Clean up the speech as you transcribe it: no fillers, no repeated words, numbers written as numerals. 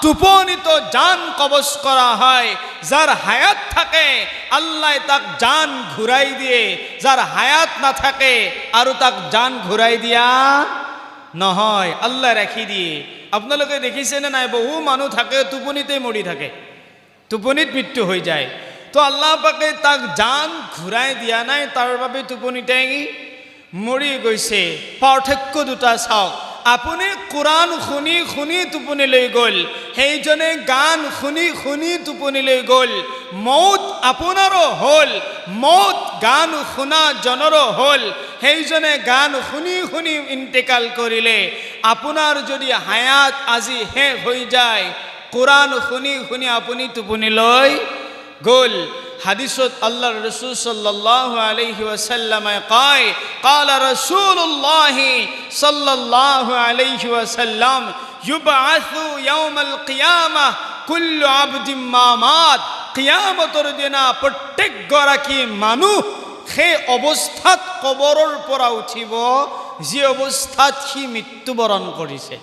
টোপনিত জান কবজ করা হয়। যার হায়াত থাকে আল্লাহ তাক জান ঘুরাই দিয়ে, যার হায়াত না থাকে আৰু তাক জান ঘুরাই দিয়া নহয়, আল্লাহ রাখি দিয়ে। আপোনালোকে দেখিছেনে নাই, বহু মানুহ থাকে টোপনিতে মৰি থাকে, টোপনিত মৃত্যু হৈ যায়। তো আল্লাহ পাকে তাক জান ঘূৰাই দিয়া নাই, তাৰ বাবে টোপনিতে মৰি গৈছে। পাৰ্থক্য দুটা চাওক, আপুনি কোরআন শুনি শুনি টোপনিলৈ গ'ল, সেইজনে গান শুনি শুনি টোপনিলৈ গ'ল। মৌত আপোনাৰো হ'ল, মৌত গান শুনা জনৰো হ'ল, সেইজনে গান শুনি শুনি ইন্তেকাল কৰিলে। আপোনাৰ যদি হায়াত আজি শেষ হৈ যায়, কোরআন শুনি শুনি আপুনি টোপনিলৈ গ'ল। হাদিসত আল্লাহর রাসূল সাল্লাল্লাহু আলাইহি ওয়াসাল্লামে কয়, ক্বালা রাসূলুল্লাহ সাল্লাল্লাহু আলাইহি ওয়াসাল্লাম, ইউবআসু ইয়াউমাল কিয়ামাহ কুল্লু আবদিন মা মাত। কিয়ামতৰ দিনা প্ৰত্যেক গৰাকী মানুহ সেই অৱস্থাত কবৰৰ পৰা উঠিব যি অৱস্থাত সি মৃত্যুবৰণ কৰিছে।